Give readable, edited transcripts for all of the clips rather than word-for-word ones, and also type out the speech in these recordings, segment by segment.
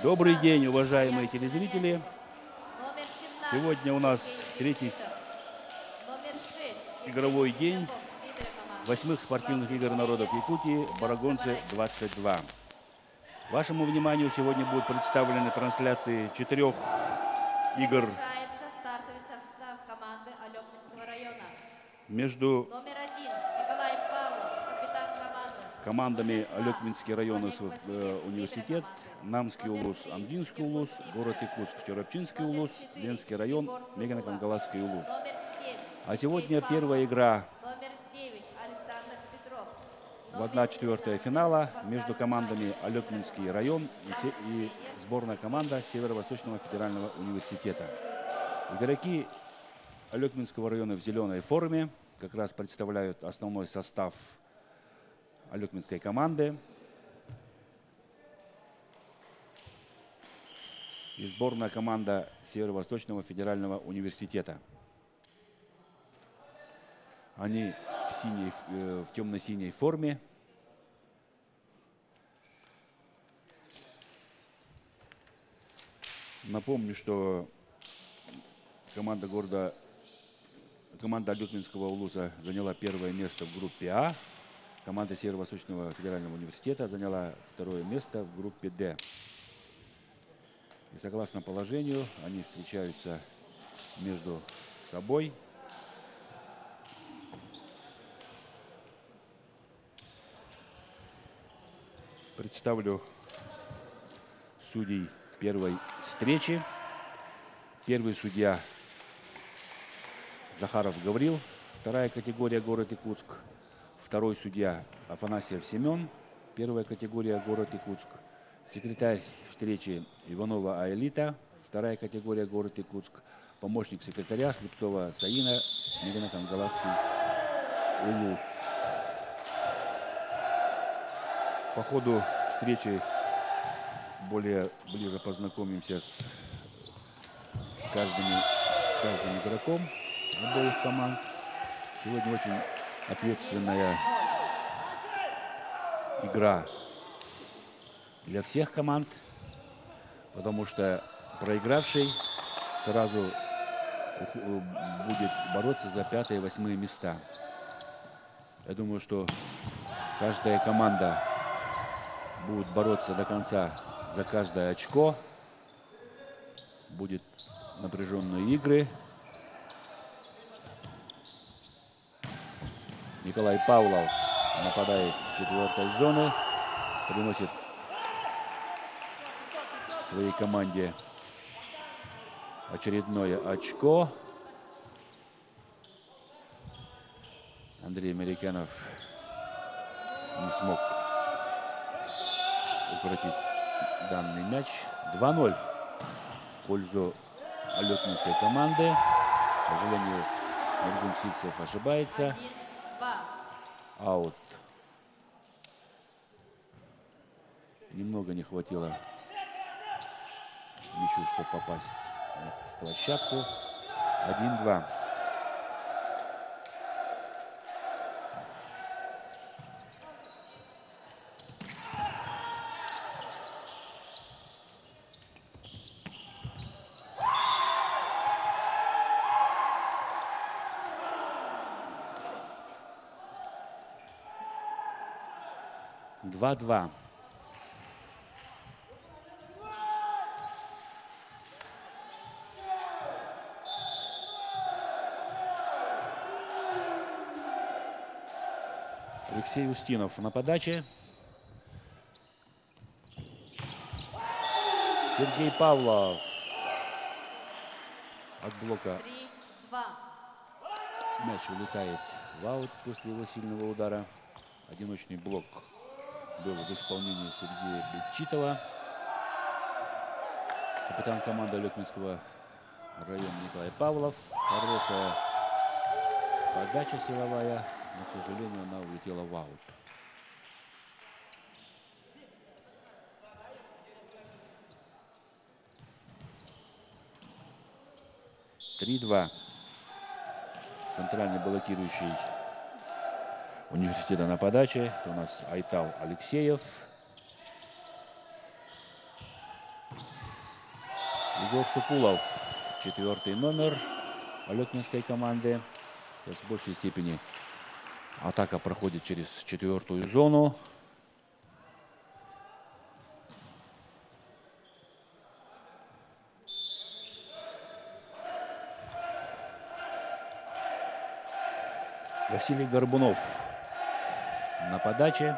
Добрый день, уважаемые телезрители. Номер 17. Сегодня у нас Сергей третий Никитов. Номер 6. игровой Евгений день Седоков, лидеры команды. 8-х спортивных Главный игр народов тренер Якутии Семен «Барагонцы Саварай. 22». Вашему вниманию сегодня будут представлены трансляции 4 игр Завершается стартовый состав команды Алекминского района. между Номер 1. Николай Павлов, капитан команды. командами Номер 2. Алекминский район Олег Василев, университет, лидеры команды. Намский Номер улус, 3. Амдинский Егор улус, город Сивцев. Якутск, Чарапчинский Номер улус, 4. Ленский район, Егор Цугула. Мегано-Кангаласский улус. Номер 7. А Сергей сегодня Павлов. первая игра Номер 9. Александр Петров. в Номер 1/4 13. финала Богдан между командами Иванов, Алекминский лидеры район команды. и сборная команда Северо-Восточного федерального университета. Игроки Алекминского района в зеленой форме как раз представляют основной состав Алекминской команды. И сборная команда Северо-Восточного федерального университета. Они в темно-синей форме. Напомню, что команда Алекминского улуса заняла первое место в группе А. Команда Северо-Восточного федерального университета заняла второе место в группе Д. И согласно положению, они встречаются между собой. Представлю судей первой встречи. Первый судья Захаров Гаврил, вторая категория, город Якутск. Второй судья Афанасьев Семен, первая категория, город Якутск. Секретарь встречи Иванова Аэлита, вторая категория, город Якутск. Помощник секретаря Слепцова Саина, Мегано-Кангаласский улус. По ходу встречи ближе познакомимся с каждым игроком обоих команд. Сегодня очень ответственная игра для всех команд, потому что проигравший сразу будет бороться за 5-е и 8-е места. Я думаю, что каждая команда будет бороться до конца за каждое очко. Будут напряженные игры. Николай Павлов нападает с 4-й зоны. Приносит своей команде очередное очко. Андрей Американов не смог укротить данный мяч. 2-0 в пользу Алекминской команды. К сожалению, Мергун Сивцев ошибается. 1-2. Аут. Немного не хватило мячу, чтобы попасть в площадку. 1-2. Два-два. Алексей Устинов на подаче. Сергей Павлов от блока. 3-2. Мяч улетает в аут после его сильного удара. Одиночный блок был в исполнении Сергея Бетчитова. Капитан команды Алекминского района Николай Павлов. Хорошая подача силовая, но, к сожалению, она улетела в аут. Три-два. Центральный блокирующий университета на подаче. Это у нас Айтал Алексеев. Егор Сукулов, 4-й номер Алекминской команды. Сейчас в большей степени атака проходит через 4-ю зону. Василий Горбунов на подаче.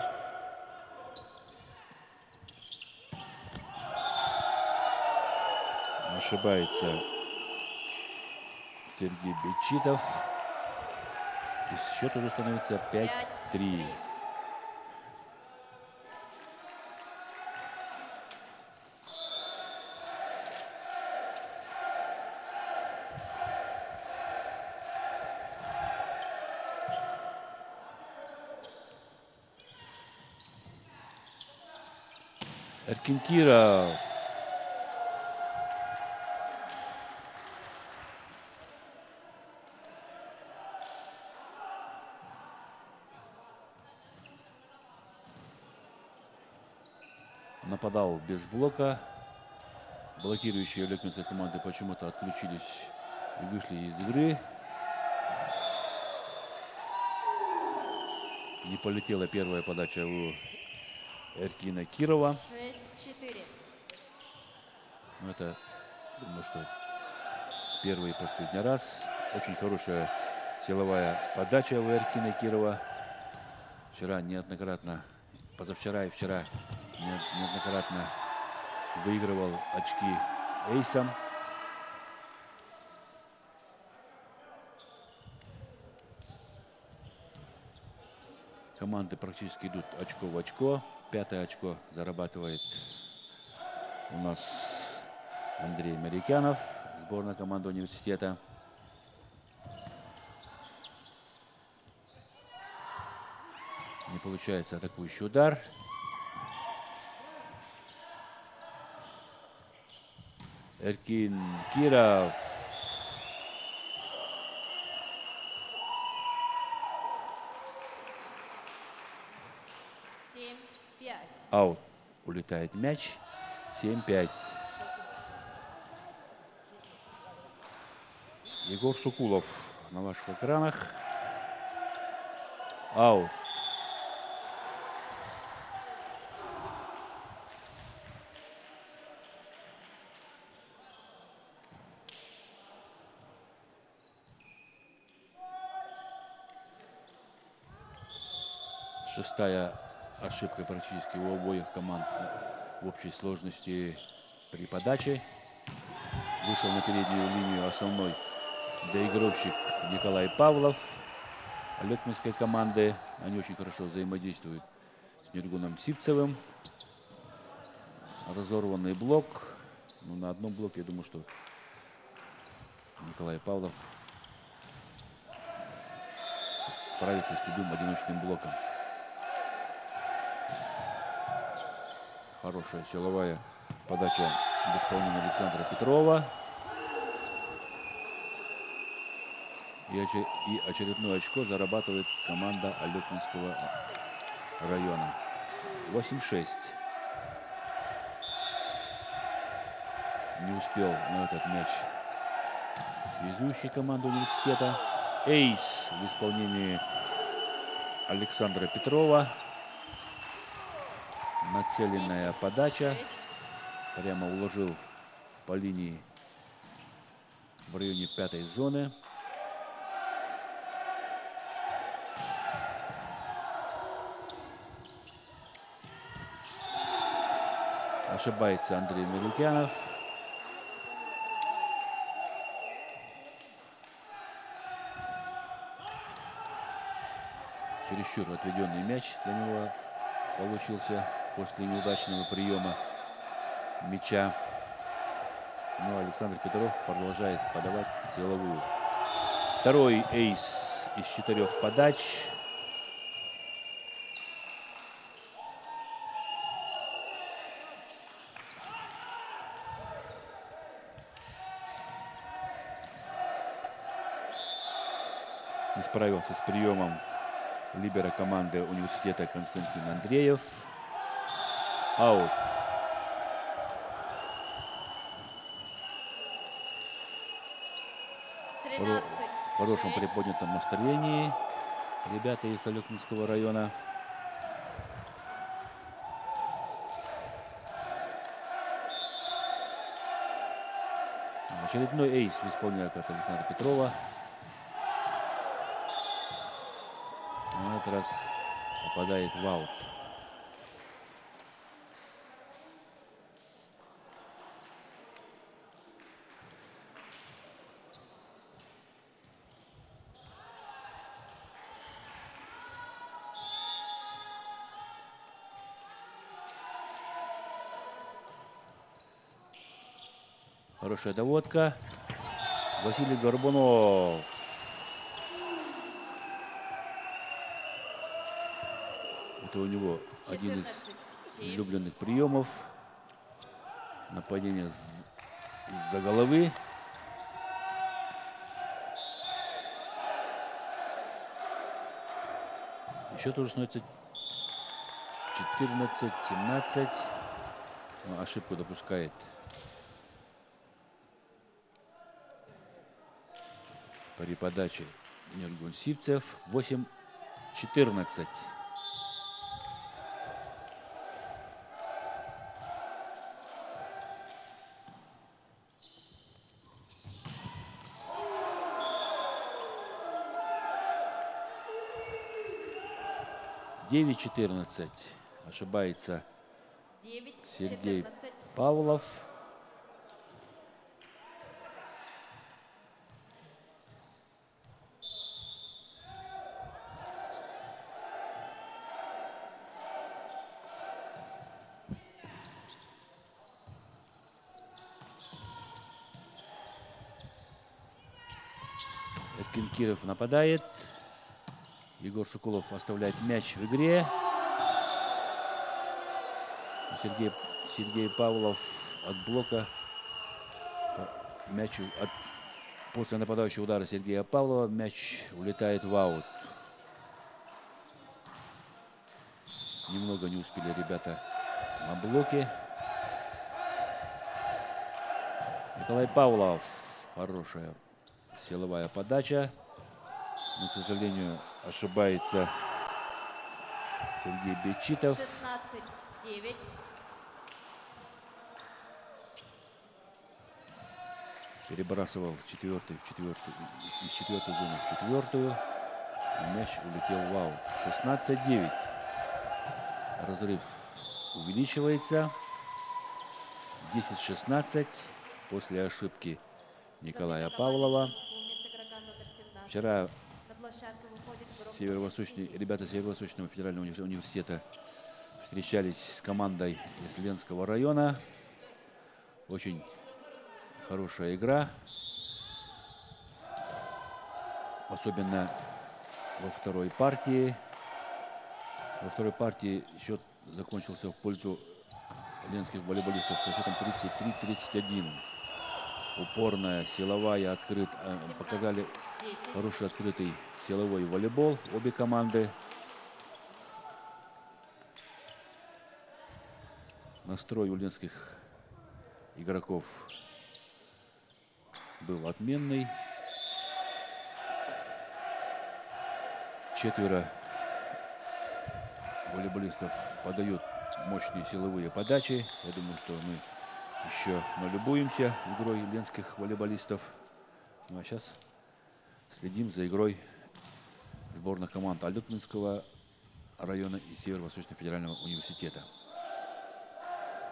Ошибается Сергей Бечитов. И счет уже становится 5-3. Эркин Киров. Нападал без блока. Блокирующие алекминской команды почему-то отключились и вышли из игры. Не полетела первая подача у Эркина Кирова. 6-4. Но это, думаю, что первый и последний раз. Очень хорошая силовая подача у Эркина Кирова. Вчера неоднократно, позавчера и вчера неоднократно выигрывал очки эйсом. Команды практически идут очко в очко. 5-е очко зарабатывает у нас Андрей Марикянов, сборная команды университета. Не получается атакующий удар. Эркин Киров. Аут. Улетает мяч. 7-5. Егор Сукулов на ваших экранах. Аут. Шестая ошибка практически у обоих команд в общей сложности при подаче. Вышел на переднюю линию основной доигровщик Николай Павлов алекминской команды. Они очень хорошо взаимодействуют с Нергуном Сипцевым. Разорванный блок. Ну, на одном блоке, я думаю, что Николай Павлов справится с любым одиночным блоком. Хорошая силовая подача в исполнении Александра Петрова. И очередное очко зарабатывает команда Алекминского района. 8-6. Не успел на этот мяч связующий команду университета. Эйс в исполнении Александра Петрова. Нацеленная подача. Прямо уложил по линии в районе 5-й зоны. Ошибается Андрей Марикянов. Чересчур отведенный мяч для него получился после неудачного приема мяча. Но Александр Петров продолжает подавать силовую. Второй эйс из 4 подач. Не справился с приемом либера команды университета Константин Андреев. Аут. в хорошем 13-6. приподнятом настроении ребята из Алекминского района. Очередной эйс в исполнении Александра Петрова. На этот раз попадает в аут. Хорошая доводка. Василий Горбунов. Это у него один из 14-7. излюбленных приемов. Нападение с-за головы. Еще тоже становится 14-17. Ошибку допускает при подаче Нергун Сивцев. 8-14. Девять 14. Ошибается 9-14. Сергей Павлов. Эскин Киров нападает. Егор Соколов оставляет мяч в игре. Сергей Павлов от блока. Мячу после нападающего удара Сергея Павлова мяч улетает в аут. Немного не успели ребята на блоке. Николай Павлов. Хорошая силовая подача. Но, к сожалению, ошибается Сергей Бечитов. 16-9. Перебрасывал из четвертой зоны в четвертую. И мяч улетел в аут. 16-9. Разрыв увеличивается. 10-16 после ошибки Николая Павлова. Вчера ребята Северо-Восточного федерального университета встречались с командой из Ленского района. Очень хорошая игра. Особенно во второй партии. Во второй партии счет закончился в пользу ленских волейболистов со счетом 33-31. Упорная, силовая, показали хороший открытый силовой волейбол обе команды. Настрой у ленских игроков был отменный. Четверо волейболистов подают мощные силовые подачи. Я думаю, что мы еще налюбуемся игрой ленских волейболистов. Ну а сейчас следим за игрой сборных команд Алекминского района и Северо-Восточного федерального университета.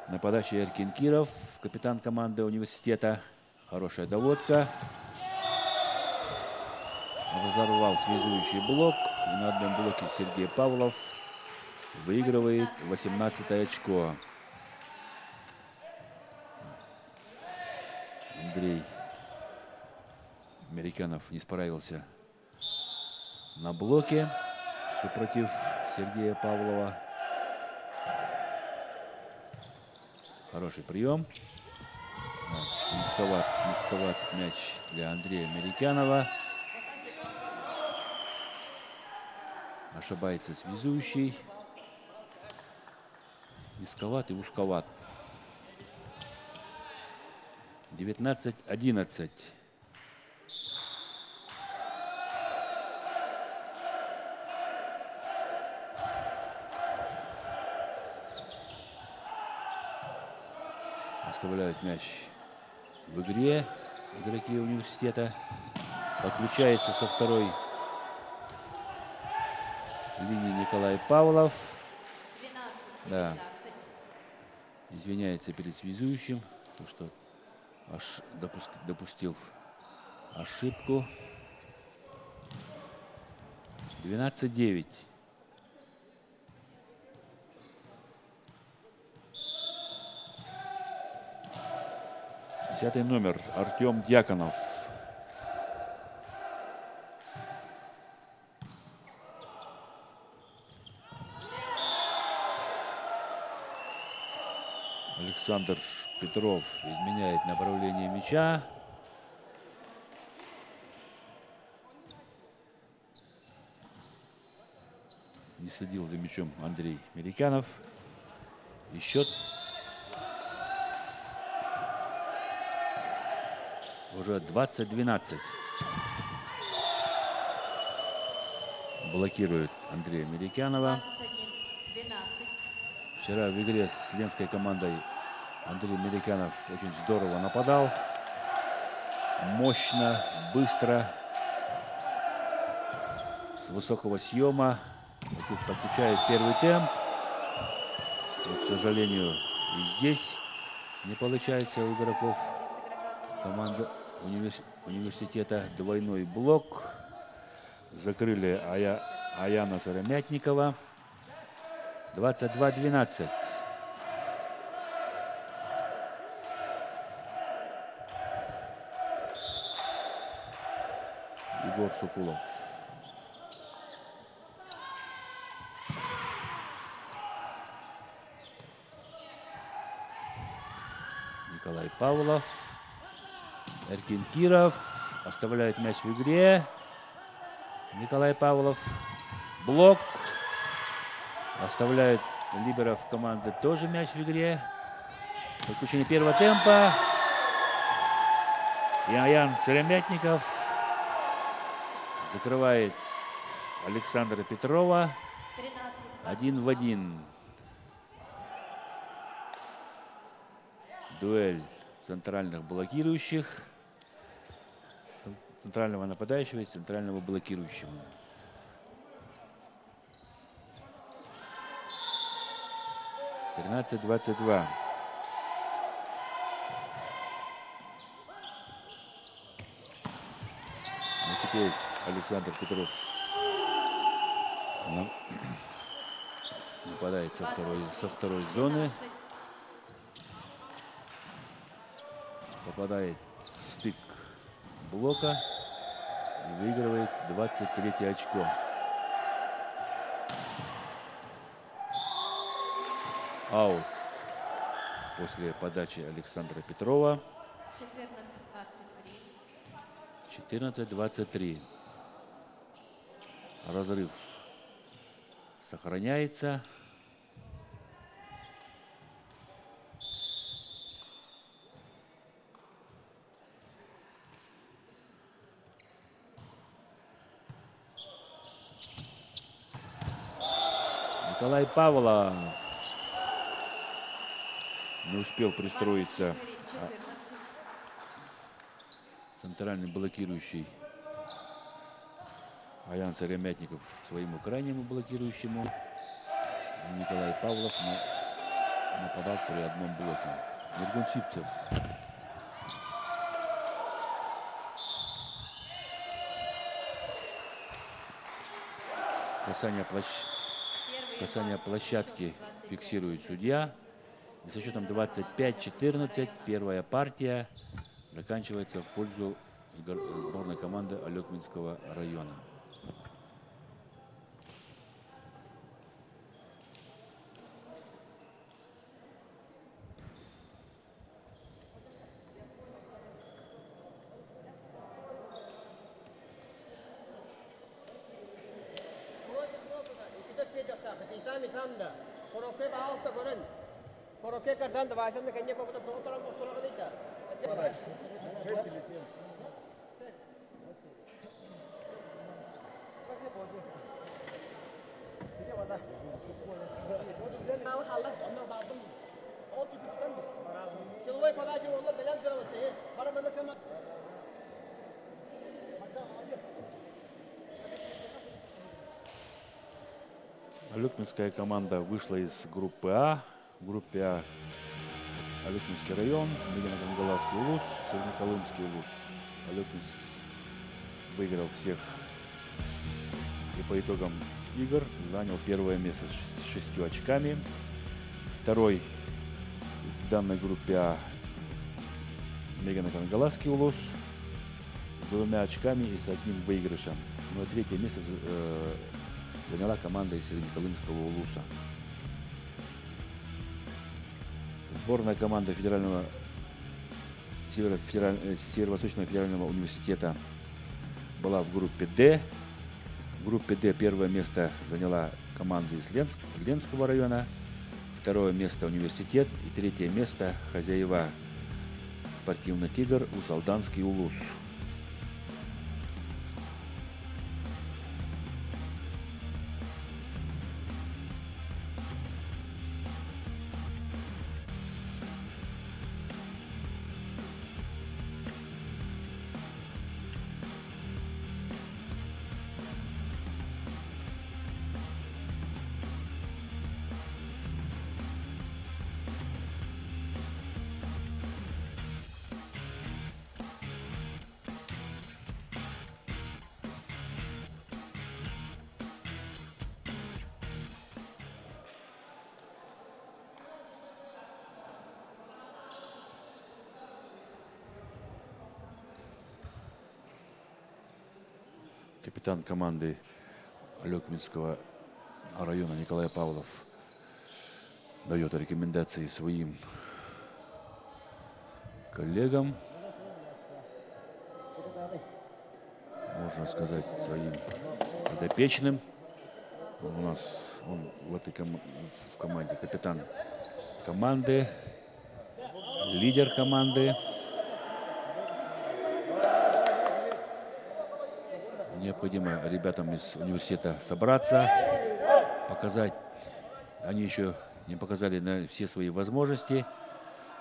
На подаче Эркин Киров, капитан команды университета. Хорошая доводка. Разорвал связующий блок. И на одном блоке Сергей Павлов выигрывает 18 очко. Андрей Американов не справился на блоке супротив Сергея Павлова. Хороший прием. Низковат мяч для Андрея Американова. Ошибается связующий. Низковат и узковат. 19-11. Оставляют мяч в игре игроки университета. Подключается со второй линии Николай Павлов. 12-19. Да. Извиняется перед связующим, то что допустил ошибку. 12-9. Десятый номер Артем Дьяконов. Александр Петров изменяет направление мяча. Не следил за мячом Андрей Меликянов. И счет уже 20-12. Блокирует Андрея Меликянова. 21-12. Вчера в игре с ленской командой Андрей Меликянов очень здорово нападал. Мощно, быстро. С высокого съема. Подключает первый темп. Но, к сожалению, и здесь не получается у игроков команды университета. Двойной блок. Закрыли Аяна Сыромятникова. 22-12. Егор Сукулов. Николай Павлов. Эркин Киров оставляет мяч в игре. Николай Павлов. Блок. Оставляет либеров команды тоже мяч в игре. Подключение первого темпа. И Аян Сыромятников закрывает Александра Петрова. 1 в 1. Дуэль центральных блокирующих. Центрального нападающего и центрального блокирующего. Тринадцать 22. Ну, теперь Александр Петров нападает со второй зоны. Попадает в стык блока и выигрывает 23 очко. Аут после подачи Александра Петрова. 14-23. Разрыв сохраняется. Николай Павлов не успел пристроиться. Центральный блокирующий Аян Сыромятников к своему крайнему блокирующему. И Николай Павлов нападал при одном блоке. Мергун Сипцев. Касание площадки фиксирует судья. И со счетом 25-14 первая партия заканчивается в пользу сборной команды Алекминского района. Короке кардан давайсан да кенне попута тоторам мостора кадыта. 6 или 7. Şimdi подача можно белян делать. Пара мана кама. Алюкминская команда вышла из группы А. В группе А Алюкминский район, Мегино-Кангаласский улус, Североколымский улус. Алюкминс выиграл всех и по итогам игр занял первое место с 6 очками. Второй в данной группе А Мегино-Кангаласский улус с 2 очками и с 1 выигрышем. Ну и третье место заняла команда из Североколымского улуса. Сборная команда Северо-Восточного федерального университета была в группе Д. В группе Д первое место заняла команда из Ленского района, второе место университет и третье место хозяева спортивный тигр Усалданский улус. Капитан команды Алюкминского района Николай Павлов дает рекомендации своим коллегам, можно сказать, своим подопечным. У нас он в команде капитан команды, лидер команды. Необходимо ребятам из университета собраться, показать. Они еще не показали на все свои возможности.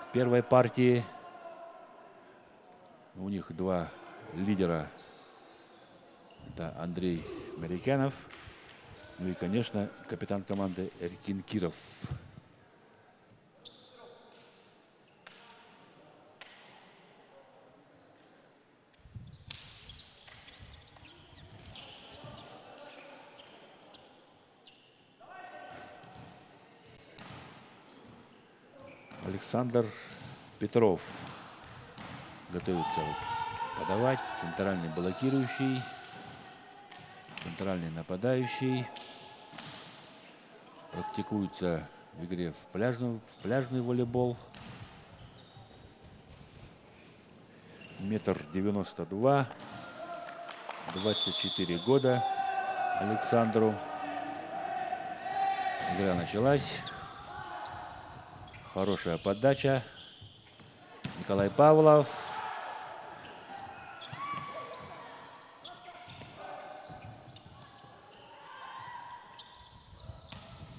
В первой партии у них 2 лидера. Это Андрей Марикянов, ну и, конечно, капитан команды Эркин Киров. Александр Петров готовится подавать. Центральный блокирующий, центральный нападающий. Практикуется в игре в пляжный волейбол. 1,92 м, 24 года Александру. Игра началась. Хорошая подача. Николай Павлов.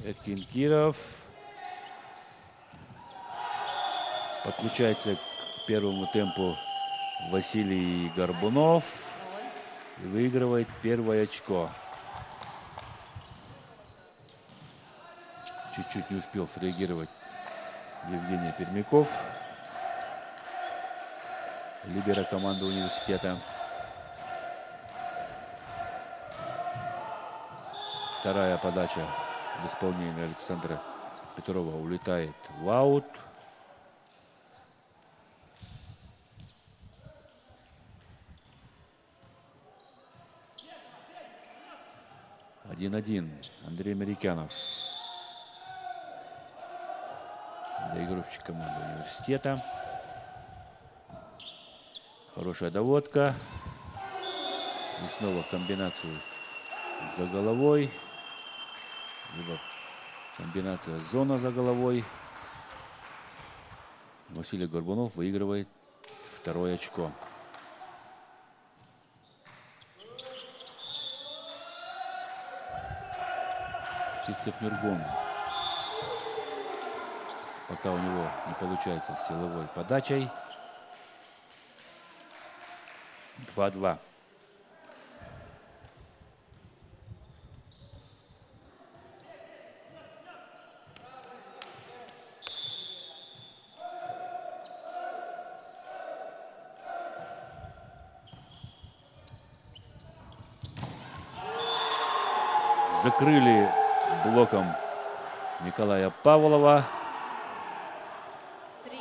Эркин Киров. Подключается к первому темпу Василий Горбунов. И выигрывает первое очко. Чуть-чуть не успел среагировать Евгений Пермяков, лидера команды университета. Вторая подача в исполнении Александра Петрова улетает в аут. Один-один. Андрей Марикянов, доигровщик команды университета. Хорошая доводка. И снова комбинацию за головой. Либо комбинация зона за головой. Василий Горбунов выигрывает второе очко. Сицев Нургон Пока у него не получается с силовой подачей. 2-2. Закрыли блоком Николая Павлова. 3-2.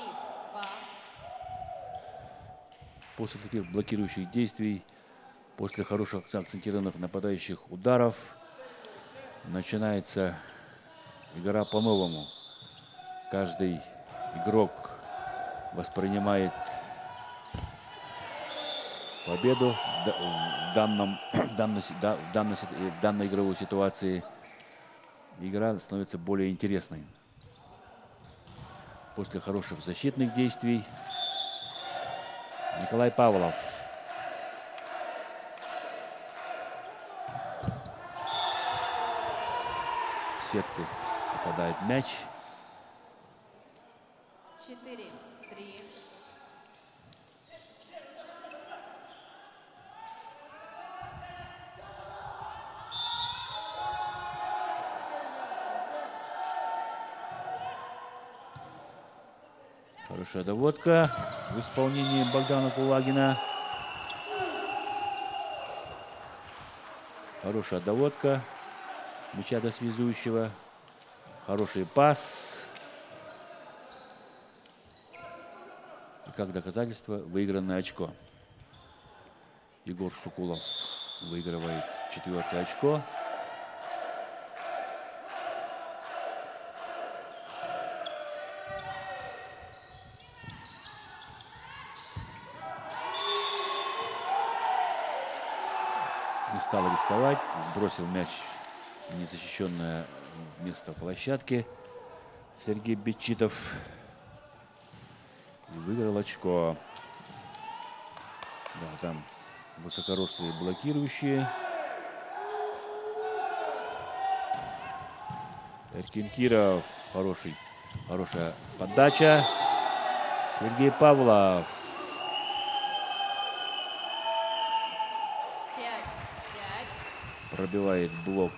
После таких блокирующих действий, после хороших акцентированных нападающих ударов, начинается игра по-новому. Каждый игрок воспринимает победу в данной игровой ситуации. Игра становится более интересной. После хороших защитных действий Николай Павлов. В сетку попадает мяч. 4-3. Хорошая доводка в исполнении Богдана Кулагина. Хорошая доводка мяча до связующего. Хороший пас. И как доказательство выигранное очко. Егор Сукулов выигрывает 4-е очко. Не стал рисковать, сбросил мяч в незащищенное место площадки Сергей Бечитов и выиграл очко. Да, там высокорослые блокирующие. Эркин Киров, хорошая подача. Сергей Павлов. 5-5. Пробивает блок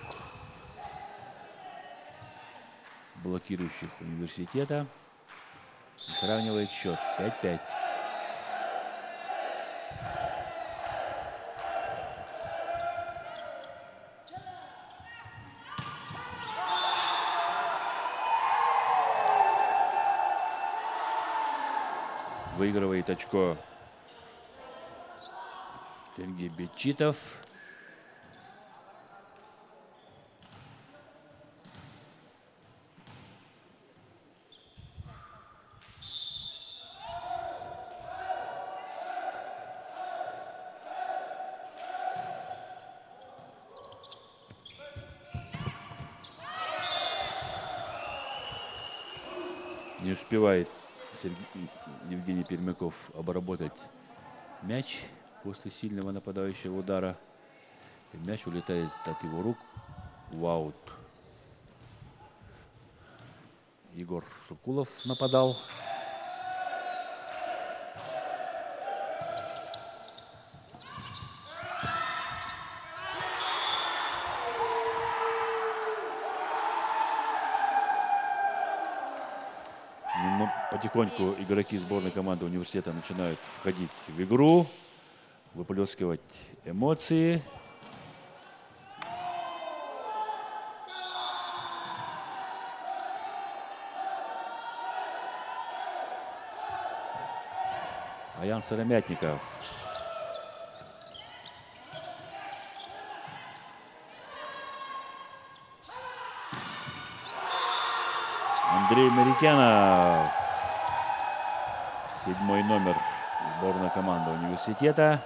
блокирующих университета и сравнивает счет 5-5. Выигрывает очко Сергей Бечитов. Не успевает Евгений Пермяков обработать мяч после сильного нападающего удара. И мяч улетает от его рук в аут. Егор Сукулов нападал. Но потихоньку игроки сборной команды университета начинают входить в игру, выплескивать эмоции. Аян Сыромятников. Андрей Марикянов. 7-й номер сборной команды университета.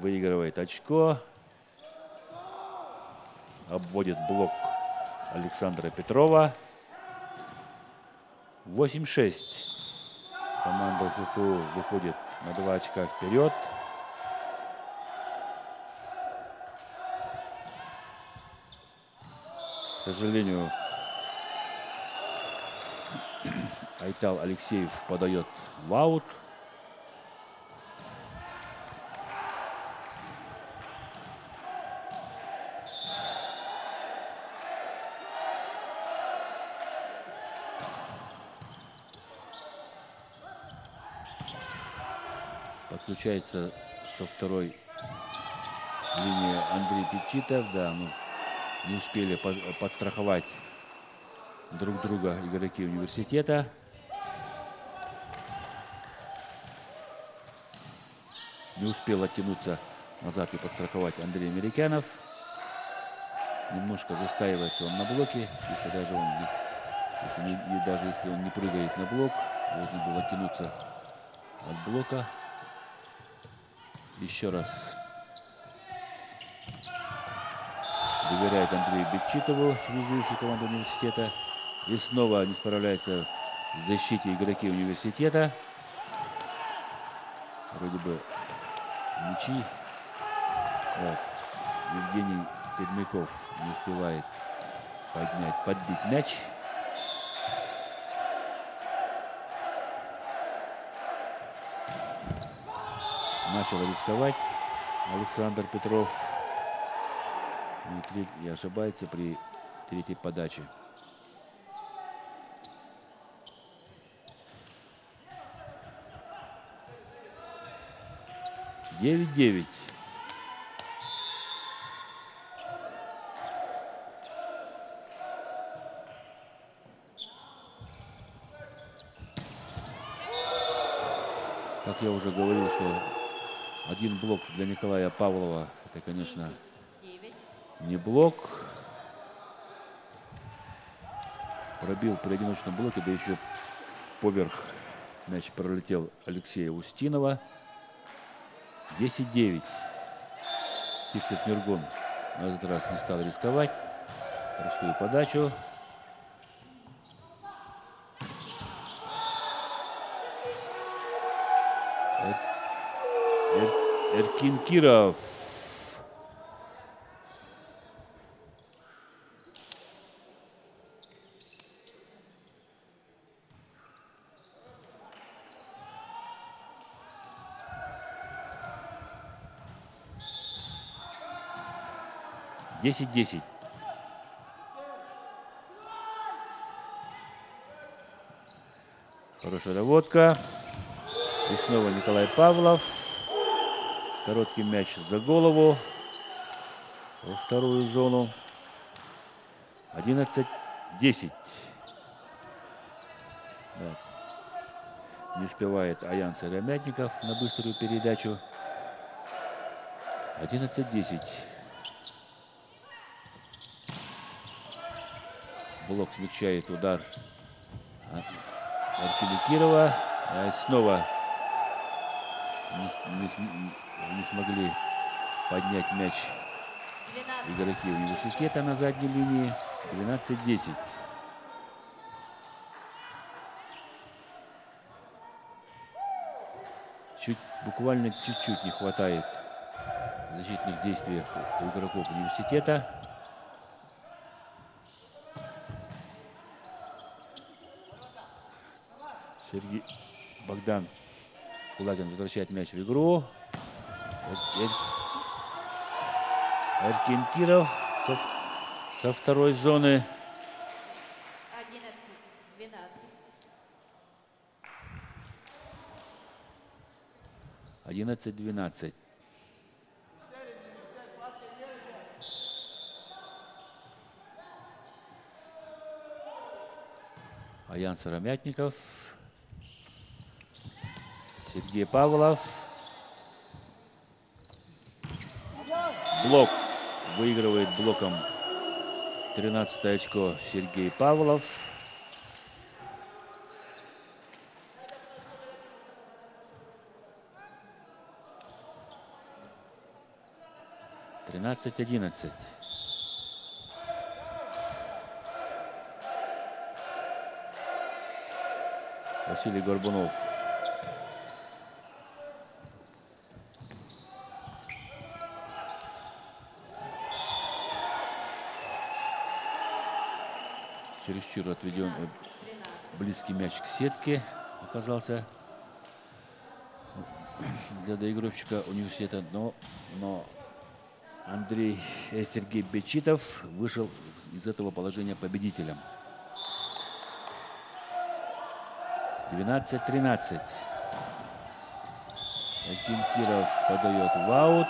Выигрывает очко. Обводит блок Александра Петрова. 8-6. Команда СФУ выходит на 2 очка вперед. К сожалению, Айтал Алексеев подает в аут. Подключается со второй линии Андрей Печитов. Да, ну, не успели подстраховать друг друга игроки университета. Не успел оттянуться назад и подстраховать Андрей Американов. Немножко застаивается он на блоке. Если даже он не прыгает на блок, должен был оттянуться от блока. Еще раз доверяет Андрею Бекчитову, связующий команду университета. И снова не справляются в защите игроки университета. Вроде бы мячи. Вот. Евгений Пермяков не успевает подбить мяч. Начал рисковать Александр Петров. И ошибается при третьей подаче. Девять. Как я уже говорил, что один блок для Николая Павлова, это, конечно, 10-9. не блок. Пробил при одиночном блоке, да еще поверх мяч пролетел Алексея Устинова. 10-9. Сиксов Нюргон на этот раз не стал рисковать. Простую подачу. Эркин Киров. Десять. Хорошая доводка. И снова Николай Павлов. Короткий мяч за голову во вторую зону. 11-10. Да. Не успевает Аян Сыромятников на быструю передачу. 11-10. Блок смягчает удар Эркина Кирова. Снова не смогли поднять мяч 12. игроки университета на задней линии. 12-10. Буквально чуть-чуть не хватает защитных действий у игроков университета. Богдан Кулагин возвращает мяч в игру. Эркин Киров со второй зоны. 11-12. 11-12. Аян Сыромятников. Сергей Павлов. Блок. Выигрывает блоком 13 очко Сергей Павлов. (13-11). Василий Горбунов. Чересчур отведен близкий мяч к сетке оказался для доигровщика университета, но Сергей Бечитов вышел из этого положения победителем. 12-13. Эркин-Киров подает в аут.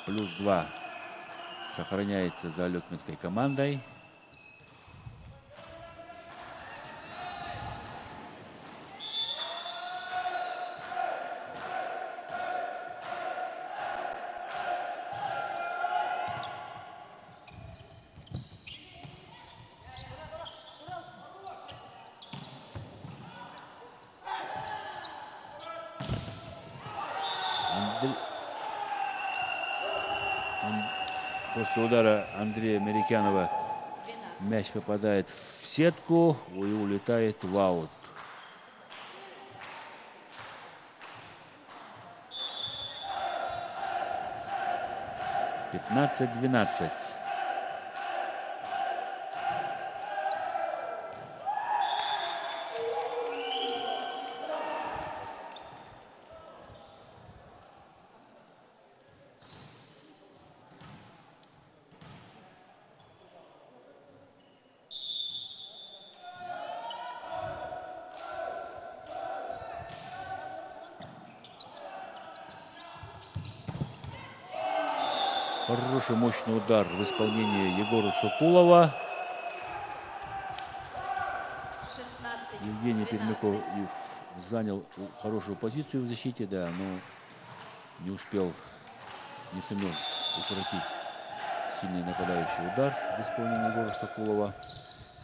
+2 сохраняется за алёкминской командой. После удара Андрея Мерикянова 12. мяч попадает в сетку и улетает в аут. (15-12). Хороший мощный удар в исполнении Егора Сокулова. 16. Евгений 13. Пермяков занял хорошую позицию в защите, да, но не успел, не сумел укротить сильный нападающий удар в исполнении Егора Сокулова.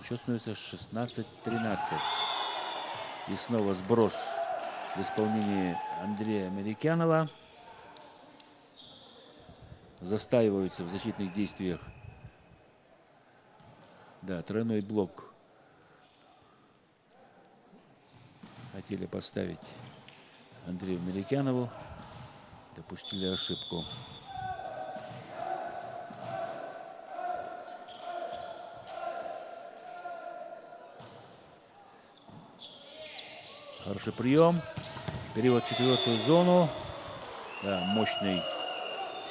Счет становится 16-13. И снова сброс в исполнении Андрея Мерикянова. Застаиваются в защитных действиях. Да, тройной блок хотели поставить Андрею Мерикянову. Допустили ошибку. Хороший прием. Перевод в четвертую зону. Да, мощный,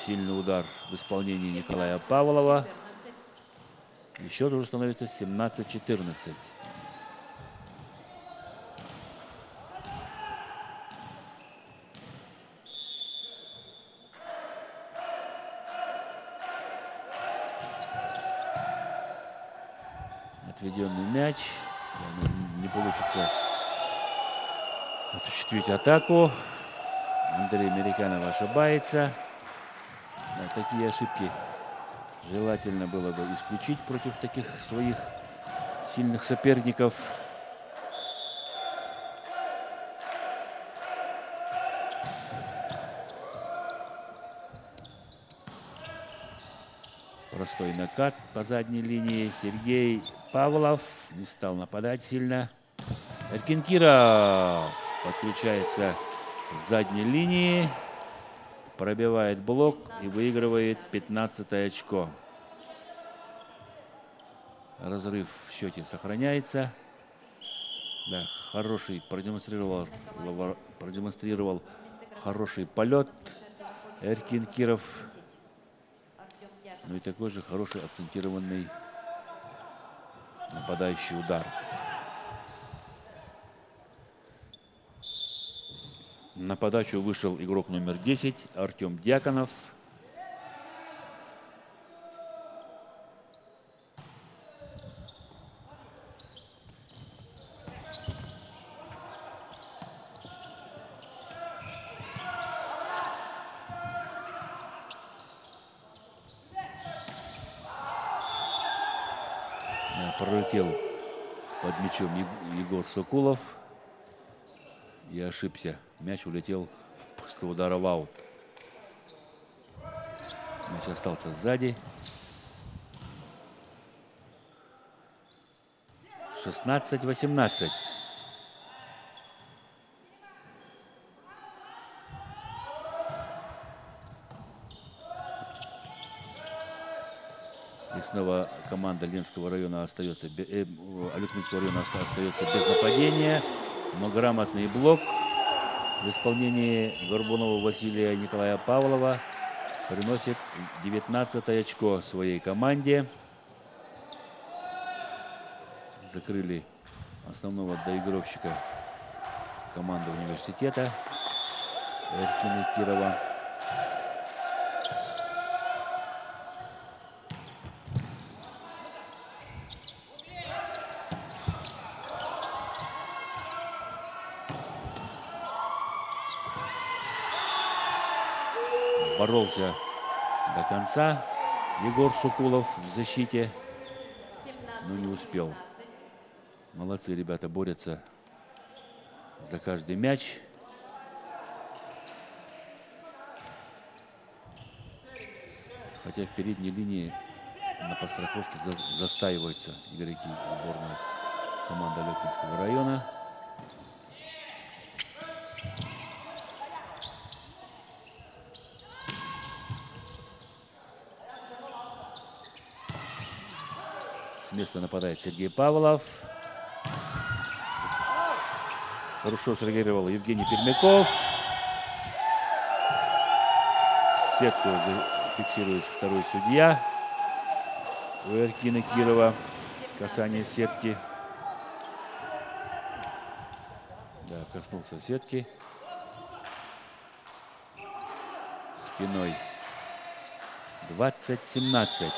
сильный удар в исполнении Николая Павлова. 14. И счет уже становится 17-14. Отведенный мяч. Не получится осуществить атаку. Андрей Мерикянов ошибается. Да, такие ошибки желательно было бы исключить против таких своих сильных соперников. Простой накат по задней линии. Сергей Павлов не стал нападать сильно. Эркин-Киров подключается с задней линии. Пробивает блок и выигрывает 15-е очко. Разрыв в счете сохраняется. Да, хороший продемонстрировал хороший полет Эркин-Киров. Артем Дьяконов. Ну и такой же хороший акцентированный нападающий удар. На подачу вышел игрок номер 10 Артем Дьяконов. Пролетел под мячом Егор Сокулов и ошибся. Мяч улетел после удара в аут. Мяч остался сзади. 16-18. И снова команда Ленского района остается, Алюкминского района остается без нападения. Но грамотный блок в исполнении Горбунова Василия Николая Павлова приносит 19 очко своей команде. Закрыли основного доигровщика команды университета Эркина Кирова. Боролся до конца Егор Сукулов в защите, 17, но не успел. 19. Молодцы ребята, борются за каждый мяч. Хотя в передней линии на подстраховке застаиваются игроки сборной команды Алёкинского района. С места нападает Сергей Павлов. Хорошо среагировал Евгений Пермяков. Сетку фиксирует второй судья у Эркина Кирова. Касание сетки. Да, коснулся сетки. Спиной. 20-17.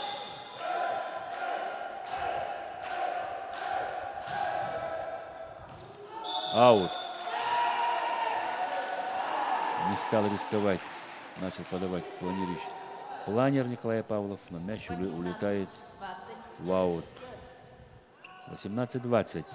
Аут. Не стал рисковать. Начал подавать планирующий планер Николай Павлов, но мяч улетает 20. в аут. 18-20.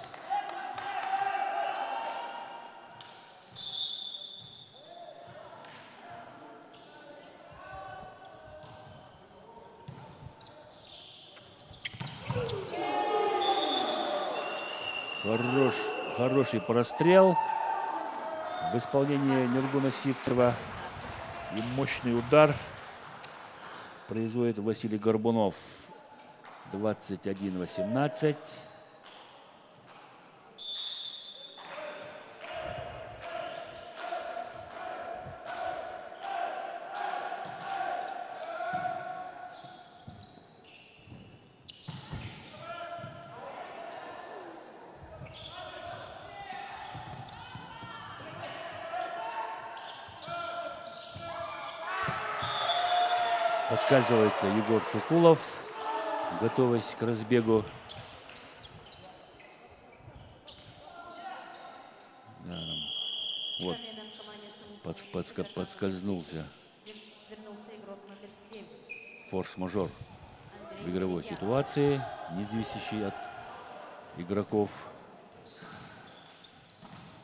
Хороший прострел в исполнении Нургуна Сивцева. И мощный удар производит Василий Горбунов. 21-18. Поскальзывается Егор Сукулов, готовясь к разбегу. Да, вот, Заменам в команде Сумы подскользнулся. вернулся игрок номер 7. Форс-мажор в Андрей игровой Меридянов. ситуации, не зависящий от игроков.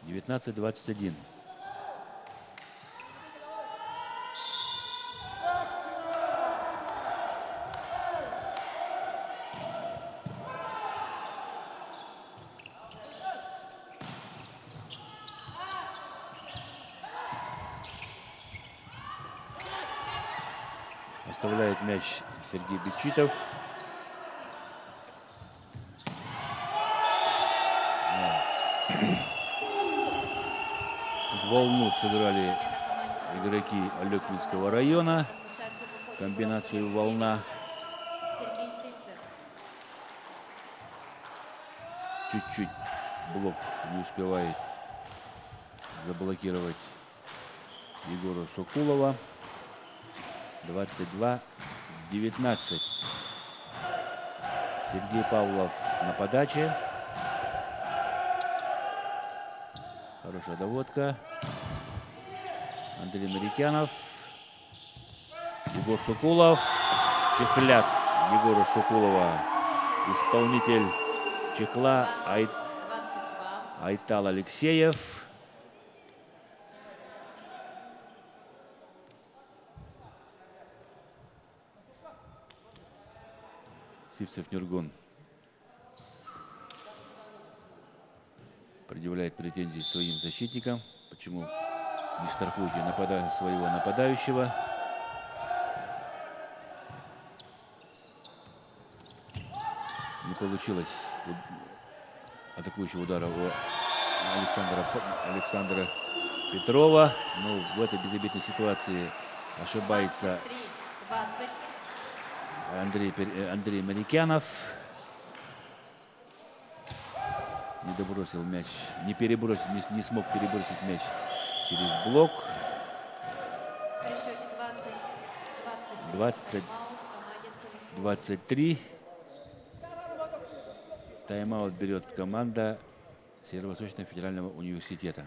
19-21. Оставляет мяч Сергей Бечитов. Волну сыграли игроки Алёкинского района. Мешает глубоко Комбинацию волна. Сергей Сивцев. Чуть-чуть блок не успевает заблокировать Егора Сокулова. 22-19. Сергей Павлов на подаче. Хорошая доводка. Андрей Марикянов. Егор Сокулов. Чехляк Егора Сокулова. Исполнитель чехла 22. Айтал Алексеев. Сивцев Нюргун предъявляет претензии своим защитникам. Почему не страхуете своего нападающего? Не получилось атакующего удара у Александра Петрова. Но в этой безобидной ситуации ошибается 23-20. Андрей Марикянов. Не добросил мяч, не смог перебросить мяч через блок. При счете 20-23. 20. Тайм-аут команде Соликфуд. 23. Тайм-аут берет команда Северо-Восточного федерального университета.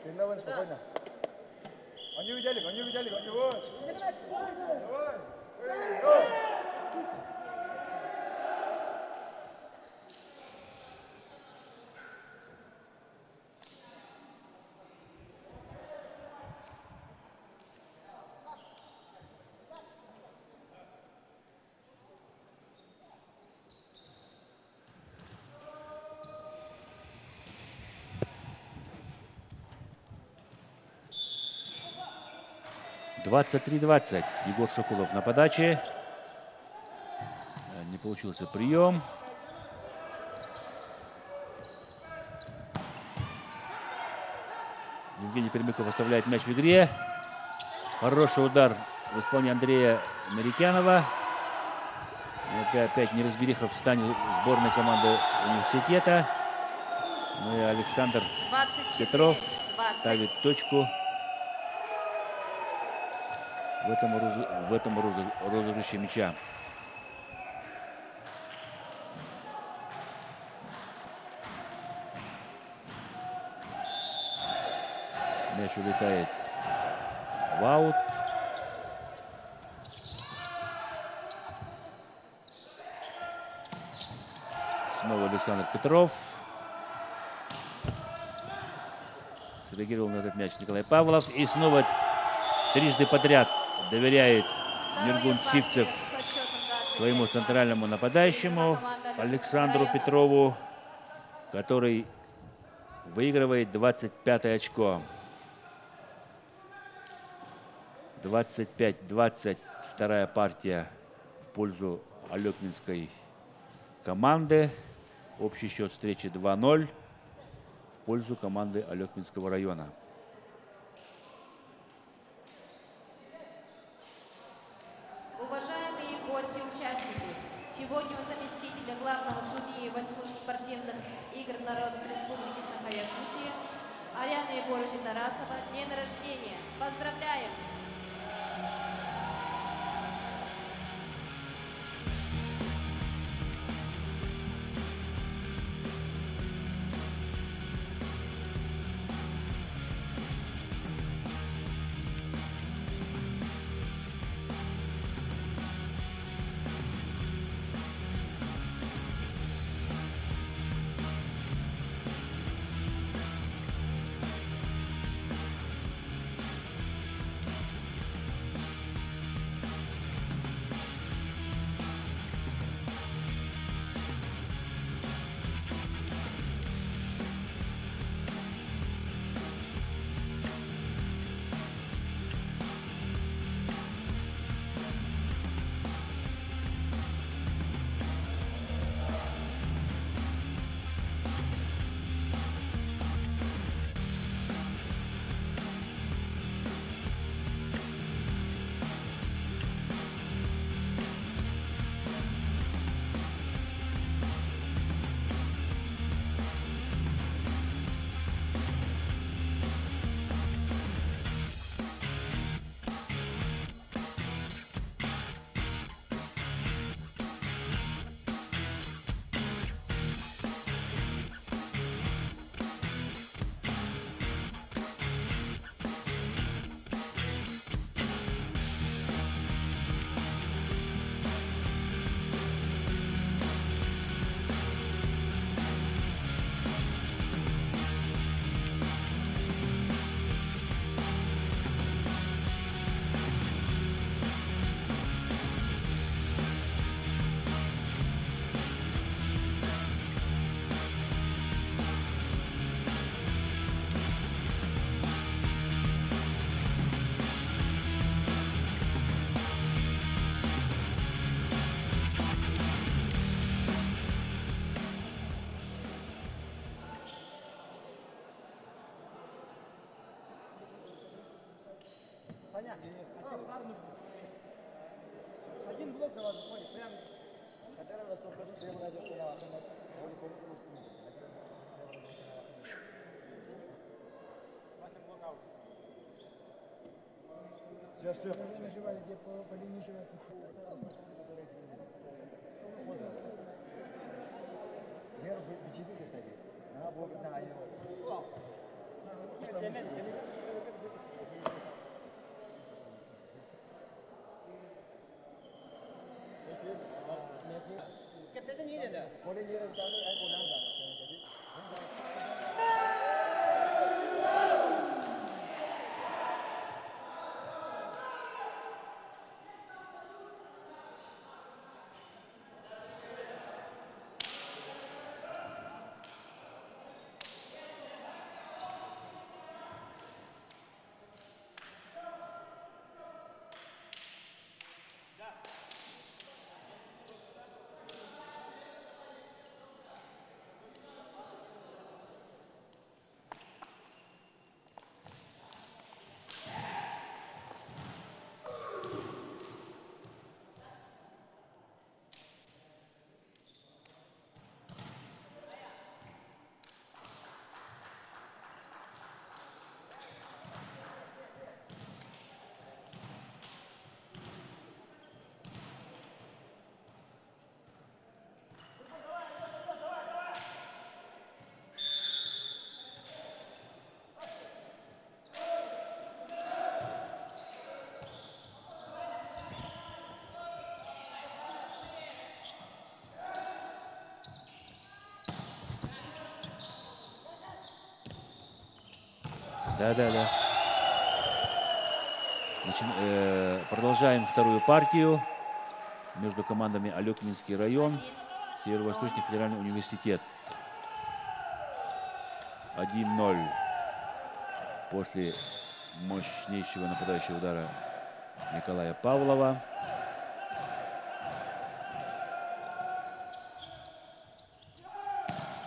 Передавай спокойно. Они увидели, они увидели, они — 23-20. Егор Соколов на подаче. Не получился прием. Евгений Пермяков оставляет мяч в игре. Хороший удар в исполнении Андрея Марикянова. Опять неразбериха в стане сборной команды университета. Ну и Александр 24-20. Петров ставит точку в этом розыгрыше мяча. Мяч улетает в аут. Снова Александр Петров. Среагировал на этот мяч Николай Павлов. И снова трижды подряд доверяет Нургун Сивцев своему центральному нападающему Александру Петрову, который выигрывает 25-е очко. 25-20. Вторая партия в пользу алекминской команды. Общий счет встречи 2-0 в пользу команды Алекминского района. Уважаемые гости, участники, сегодня у заместителя главного судьи 8-х спортивных игр народов Республики Саха-Якутия Арианы Егоровича Тарасова день рождения. Поздравляем! Саня, удар нужно. Один блок на вас заходит, прям. Хотя раз покажу, я бы даже понял, что на поле комнаты может. Все, все. Наживали, где по линии живота. Вера вычитывает это. Она будет на ее. Капитан не едет, да? Поле не раздали, а куда надо. Да. Продолжаем вторую партию между командами Алекминский район, Северо-Восточный федеральный университет. 1-0 после мощнейшего нападающего удара Николая Павлова.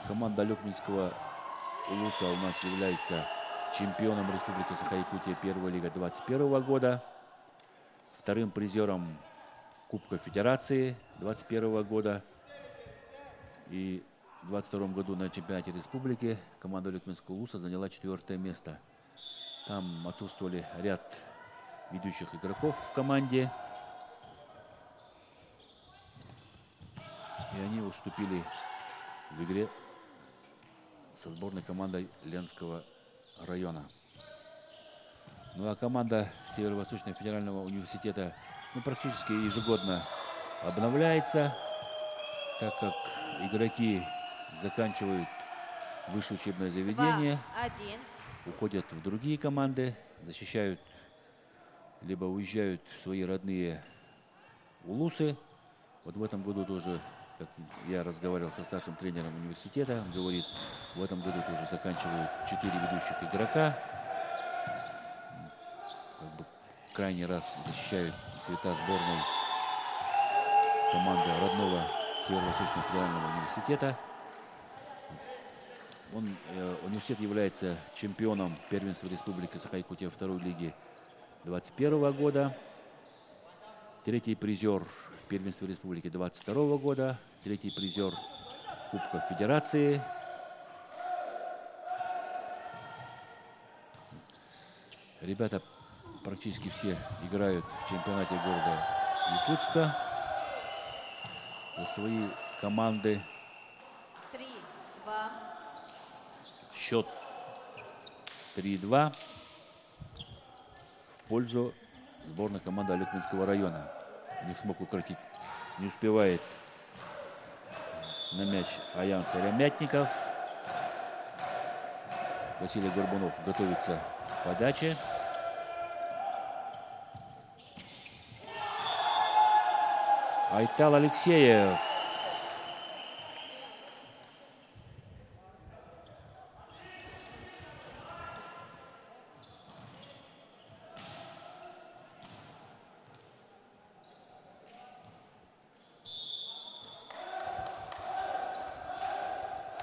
Команда Алекминского улуса у нас является чемпионом Республики Саха-Якутия первой лиги 2021 года, вторым призером Кубка Федерации 2021 года. И в 2022 году на чемпионате республики команда Алекминского улуса заняла 4-е место. Там отсутствовали ряд ведущих игроков в команде. И они уступили в игре со сборной командой Ленского района. Ну а команда Северо-Восточного федерального университета практически ежегодно обновляется, так как игроки заканчивают высшее учебное заведение, 2-1. уходят в другие команды, защищают, либо уезжают в свои родные улусы. Вот в этом году тоже, как я разговаривал со старшим тренером университета, он говорит, в этом году тоже заканчивают 4 ведущих игрока. Как бы крайний раз защищают цвета сборной команды родного Северо-Восточного федерального университета. Университет является чемпионом первенства Республики Саха-Якутия второй лиги 2021 года. Третий призер первенства Республики 2022 года. Третий призер Кубка Федерации. Ребята практически все играют в чемпионате города Якутска за свои команды. 3-2. Счет 3-2 в пользу сборной команды Алекминского района. Не смог укротить, не успевает на мяч Аян Сарямятников. Василий Горбунов готовится к подаче. Айтал Алексеев.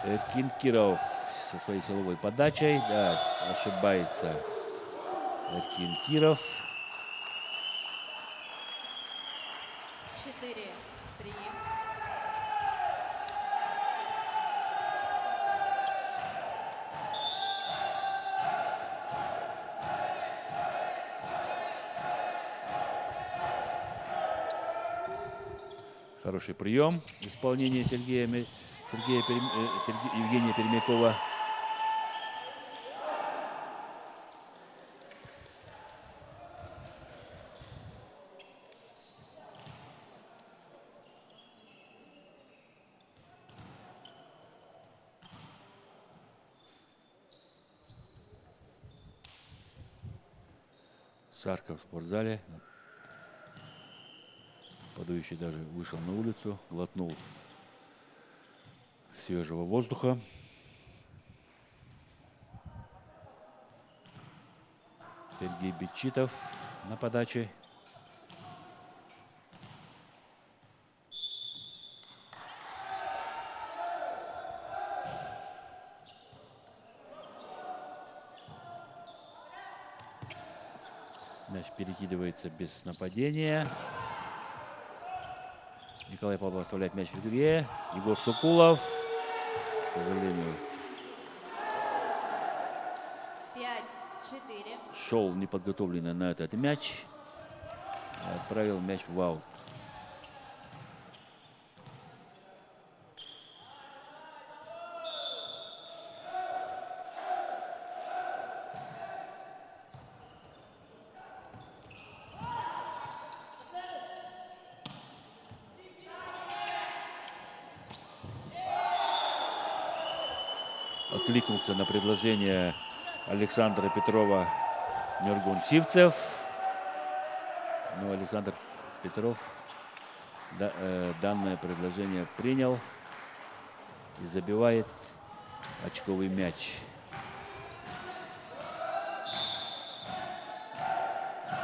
Эркин Киров со своей силовой подачей. Да, ошибается Эркин Киров. 4-3. Хороший прием в исполнении Евгения Пермякова. Сарка в спортзале. Подающий даже вышел на улицу, глотнул свежего воздуха. Сергей Бечитов на подаче. Мяч перекидывается без нападения. Николай Павлов оставляет мяч в игре. Егор Сукулов, к сожалению, 5-4. шел неподготовленно на этот мяч. Отправил мяч в аут. Откликнулся на предложение Александра Петрова Нёргун Сивцев. Но Александр Петров данное предложение принял и забивает очковый мяч.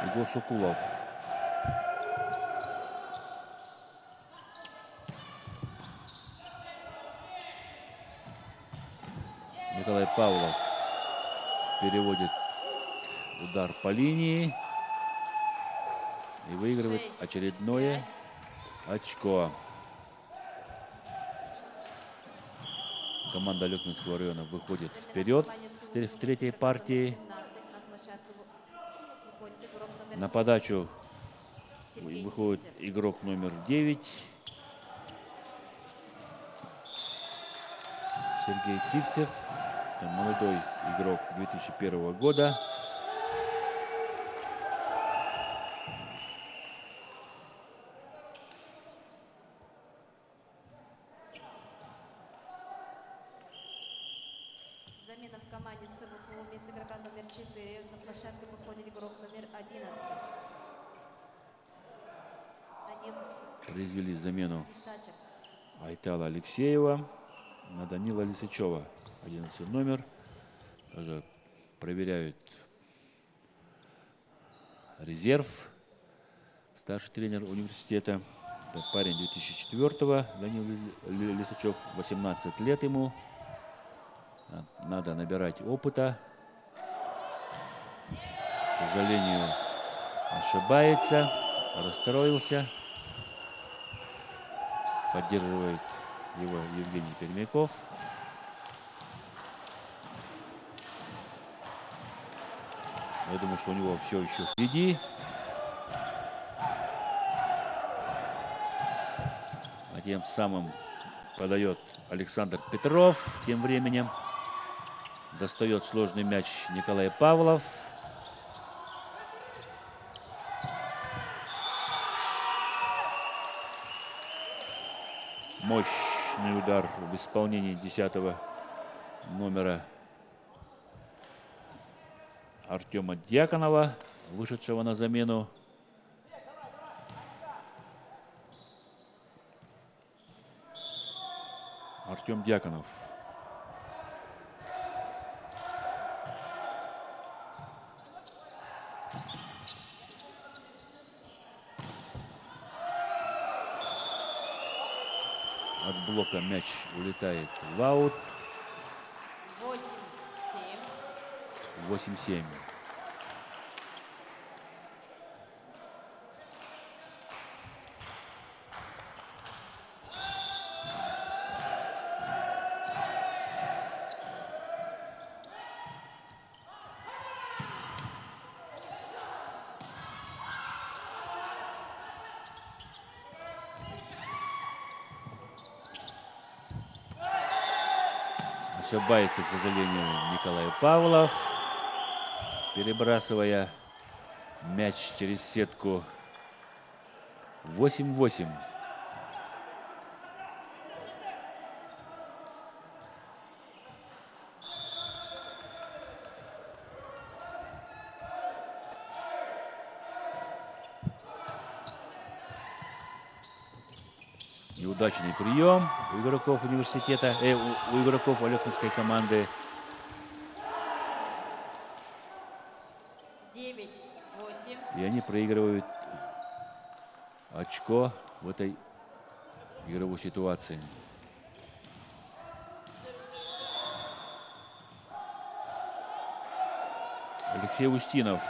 Егор Сукулов. Николай Павлов переводит удар по линии и выигрывает очередное очко. Команда Алекминского района выходит вперед в третьей партии. На подачу выходит игрок номер 9. Сергей Цивцев. Молодой игрок 2001 года. Замена в команде СВФУ. Вместо игрока номер 4 на площадку выходит игрок номер 11. Произвели замену Лисачев. Айтала Алексеева на Данила Лисачева. 11 номер. Тоже проверяют резерв. Старший тренер университета. Это парень 2004-го. Данил Лисачев. 18 лет ему. Надо набирать опыта. К сожалению, ошибается. Расстроился. Поддерживает его Евгений Пермяков. Я думаю, что у него все еще впереди. А тем самым подает Александр Петров. Тем временем достает сложный мяч Николай Павлов. Мощный удар в исполнении 10-го номера Артема Дьяконова, вышедшего на замену. Артем Дьяконов. От блока мяч улетает в аут. 8-7. 8-7. Ошибается, к сожалению, Николай Павлов, перебрасывая мяч через сетку. 8-8. Неудачный прием у игроков университета, у игроков Алекминской команды. 9-8. И они проигрывают очко в этой игровой ситуации. Алексей Устинов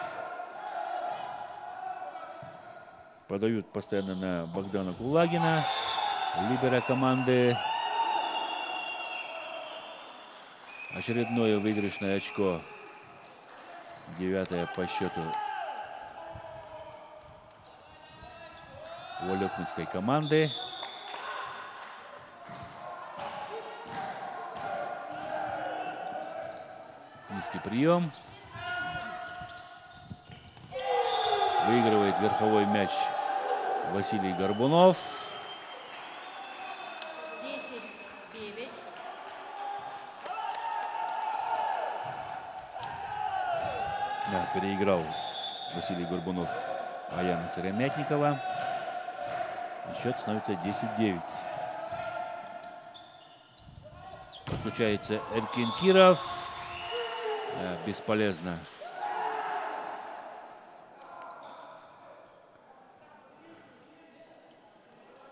подают постоянно на Богдана Кулагина, либера команды. Очередное выигрышное очко. 9-е по счету у Алекминской команды. Низкий прием. Выигрывает верховой мяч Василий Горбунов. 10-9. Да, переиграл Василий Горбунов Аяна Сыромятникова. И счет становится 10-9. Подключается Эркин Киров. Да, бесполезно.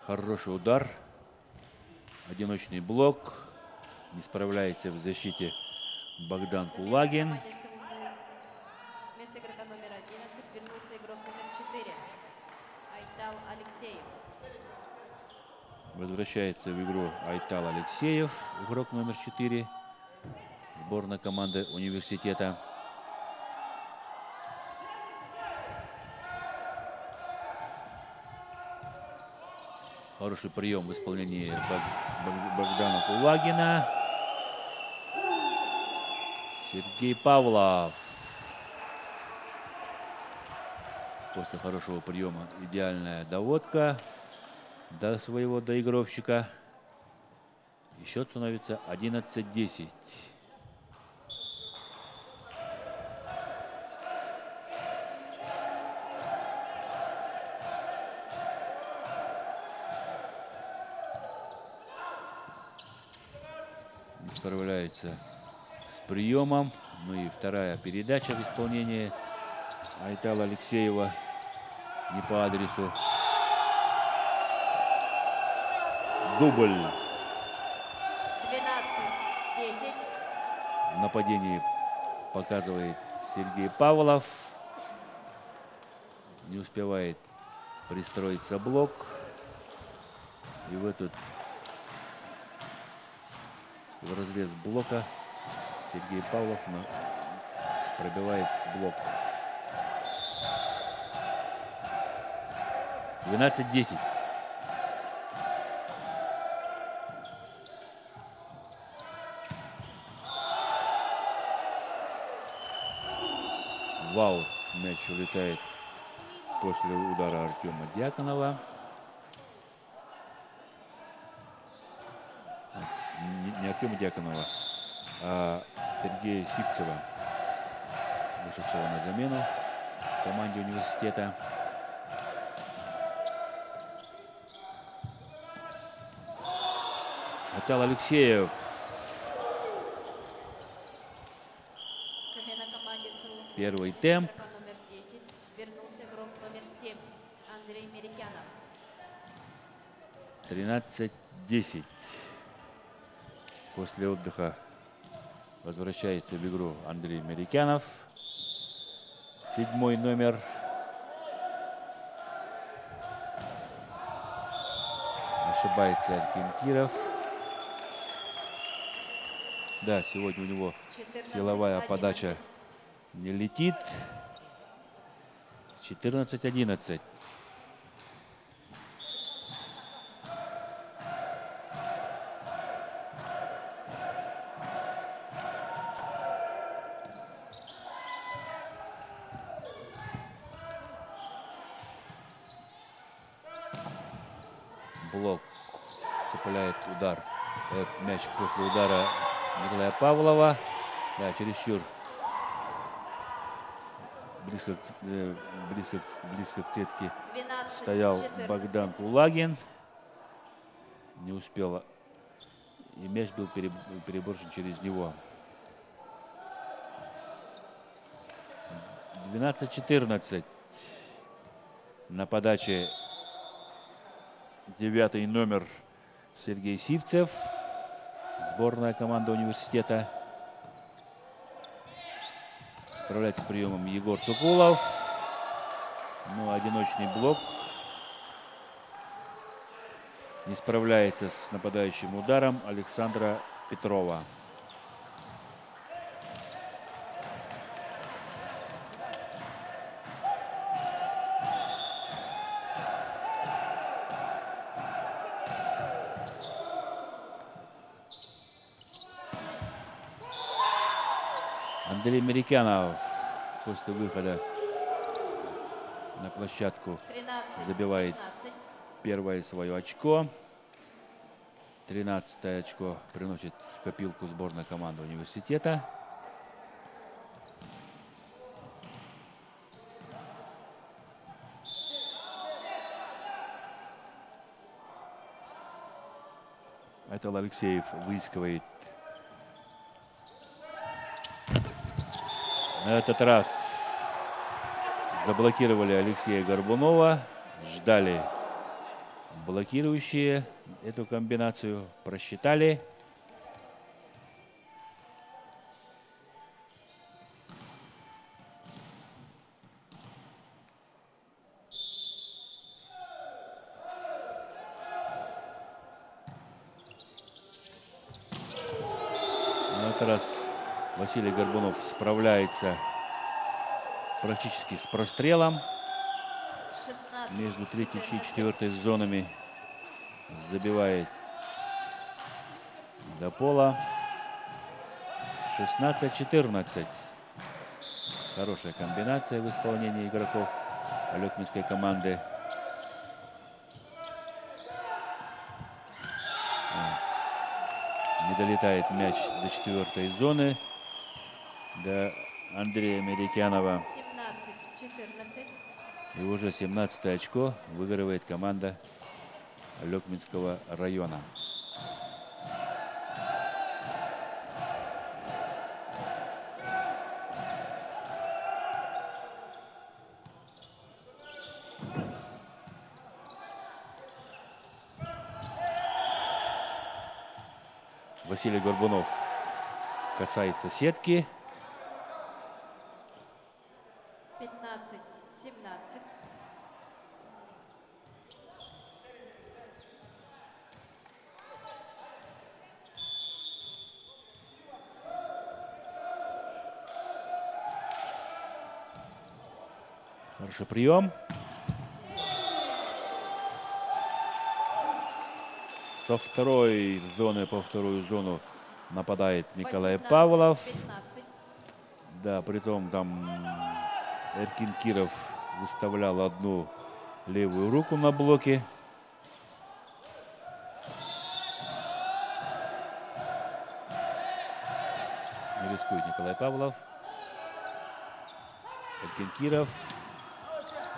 Хороший удар. Одиночный блок. Не справляется в защите Богдан Кулагин. Вместо игрока номер 11 вернулся игрок номер 4. Айтал Алексеев. Возвращается в игру Айтал Алексеев, игрок номер 4. Сборная команды университета. Хороший прием в исполнении Богдана Кулагина. Сергей Павлов. После хорошего приема идеальная доводка до своего доигровщика. И счет становится 11-10. Справляется с приемом. Ну и вторая передача в исполнении Айтала Алексеева не по адресу. Дубль. 12-10. В нападении показывает Сергей Павлов. Не успевает пристроиться блок. И в этот в разрез блока Сергей Павлов пробивает блок. 12-10. Вау, мяч улетает после удара Артема Дьяконова. Не Артема Дьяконова, а Сергея Сипцева, вышедшего на замену в команде университета. Айтал Алексеев. Замена команде СУ. Первый темп. Игрока номер 10. Вернулся игрок номер 7. Андрей Мерикянов. 13-10. После отдыха возвращается в игру Андрей Мерикянов. 7-й номер. Ошибается Эркин Киров. Да, сегодня у него 14-11. силовая подача не летит. 14-11. Блок. Цепляет удар. Мяч после удара Николая Павлова. Да, чересчур близко к сетке 12, стоял 14. Богдан Кулагин. Не успел. И мяч был переброшен через него. 12-14. На подаче 9-й номер Сергей Сивцев. Сборная команда университета. Справляется с приемом Егор Сукулов. Ну, одиночный блок. Не справляется с нападающим ударом Александра Петрова. Андрей Мерикянов после выхода на площадку 13, забивает 15. первое свое очко. 13-е очко приносит в копилку сборная команда университета. Это Алексеев выискивает. На этот раз заблокировали Алексея Горбунова. Ждали блокирующие эту комбинацию. Просчитали. На этот раз Василий Горбунов справляется практически с прострелом 16, между 3-й и 14. 4-й зонами. Забивает до пола. 16-14. Хорошая комбинация в исполнении игроков алекминской команды. Не долетает мяч до 4-й зоны, до Андрея Мерикянова. 17, 14. И уже 17-е очко выигрывает команда Алекминского района. Василий Горбунов касается сетки. 15, 17. Хороший прием. Со второй зоны по вторую зону нападает Николай 18, Павлов. 15. Да, притом там Эркин Киров выставлял одну левую руку на блоке. Не рискует Николай Павлов. Эркин Киров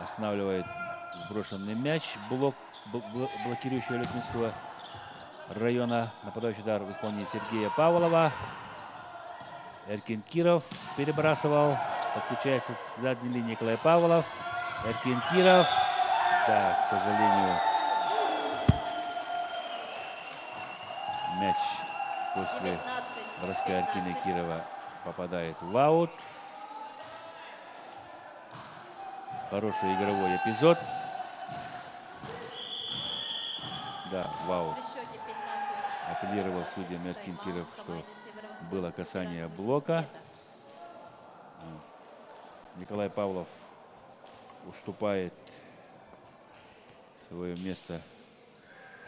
останавливает сброшенный мяч. Блокирующий Алекминского района. Нападающий удар в исполнении Сергея Павлова. Эркин Киров перебрасывал. Подключается с задней линии Николай Павлов. Эркин Киров. Да, к сожалению, мяч после 19, броска Эркина 15. Кирова попадает в аут. Хороший игровой эпизод. Да, в аут. При счете 15. Апеллировал судья Эркин Киров, что Команде Северо-Восточный было касание федеральный блока. университета. Николай Павлов уступает свое место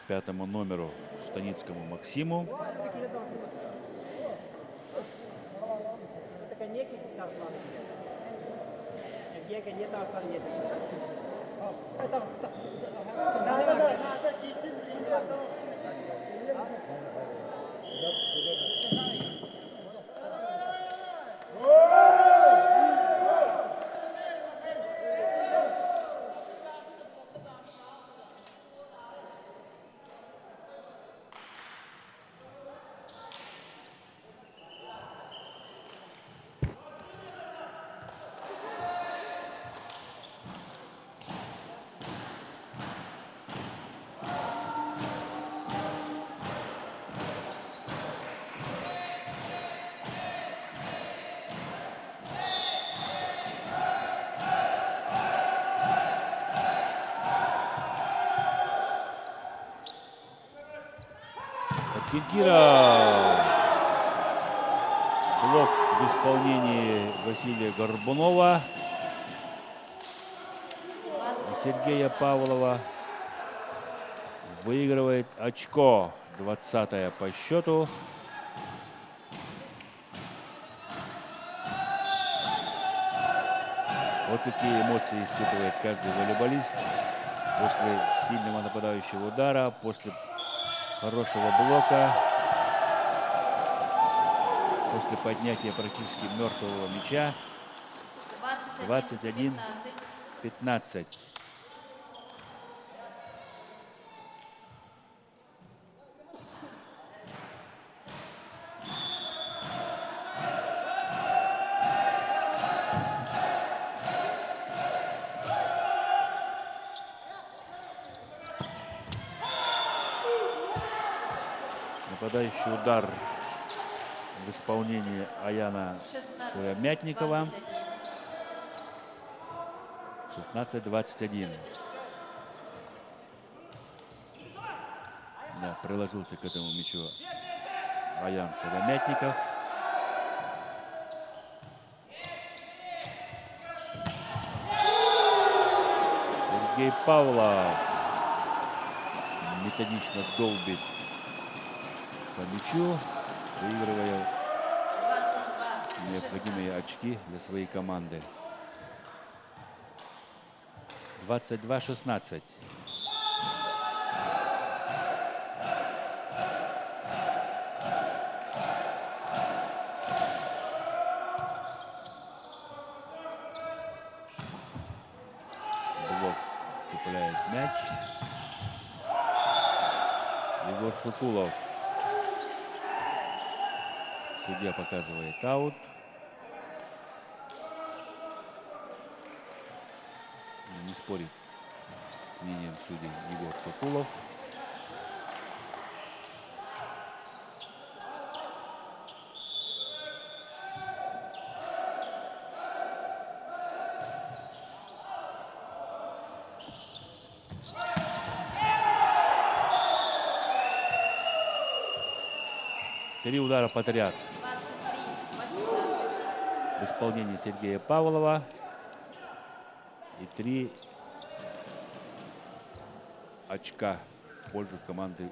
5-му номеру Станицкому Максиму. Это некий тарзан. Где не тарзан нет. Nada gittin, yine yaptığın üstüne geçtin. Кикира. Блок в исполнении Василия Горбунова и Сергея Павлова. Выигрывает очко. 20-е по счету. Вот какие эмоции испытывает каждый волейболист после сильного нападающего удара, после хорошего блока, после поднятия практически мертвого мяча. 21-15. Нападающий удар в исполнении Аяна Сыромятникова. 16-21. Да, приложился к этому мячу Аян Сыромятников. Сергей Павлов методично долбит по мячу, выигрывая необходимые очки для своей команды. 22-16. Блок цепляет мяч. Егор Шукулов. Судья показывает аут. Не спорит с мнением судей Егор Шукулов. Три удара подряд 23-18. в исполнении Сергея Павлова. И 3 очка в пользу команды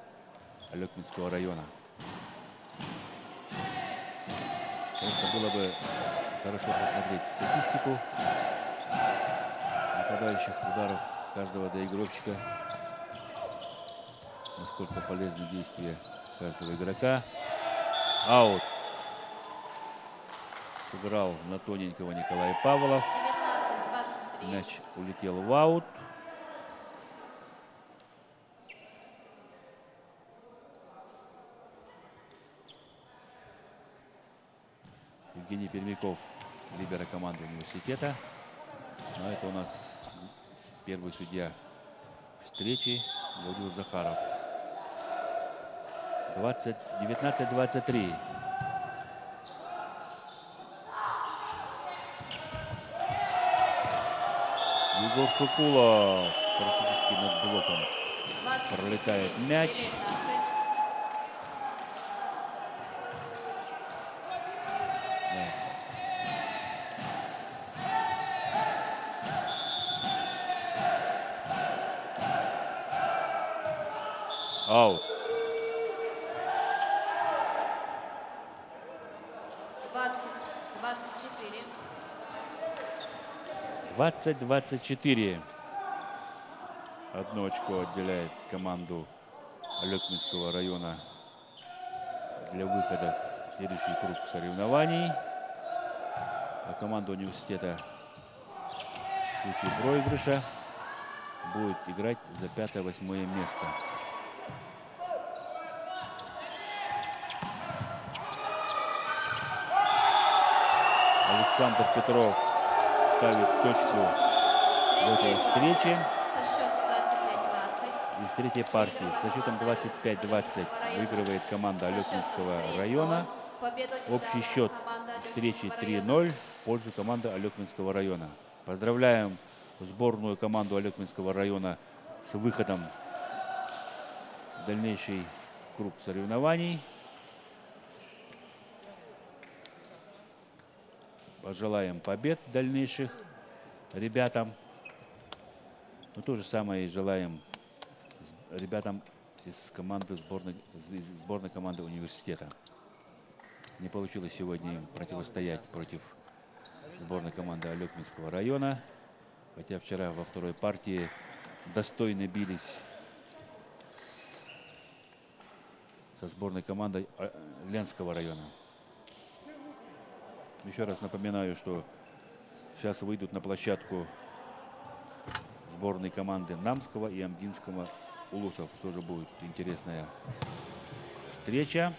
Алекминского района. Конечно, было бы хорошо посмотреть статистику нападающих ударов каждого доигровщика. Насколько полезны действия каждого игрока. Аут. Сыграл на тоненького Николай Павлов. 19-23. Мяч улетел в аут. Евгений Пермяков, либеро команды университета. Но это у нас первый судья встречи Владимир Захаров. 19-23. Егор Шукулов практически над блоком пролетает мяч. 19. Да. Аут. 20-24. 20-24. Одно очко отделяет команду Алекминского района для выхода в следующий круг соревнований. А команда университета в случае проигрыша будет играть за 5-8 место. Александр Петров ставит точку в этой встрече. Со счетом 25-20. И в третьей партии со счетом 25-20 выигрывает команда Алекминского района. Победу Общий одержала счет команда встречи Алекминского района. 3-0 в пользу команды Алекминского района. Поздравляем сборную команду Алекминского района с выходом в дальнейший круг соревнований. Пожелаем побед дальнейших ребятам. Но то же самое и желаем ребятам из команды сборной команды университета. Не получилось сегодня им противостоять против сборной команды Алекминского района. Хотя вчера во второй партии достойно бились со сборной командой Ленского района. Еще раз напоминаю, что сейчас выйдут на площадку сборной команды Намского и Амгинского улусов. Тоже будет интересная встреча.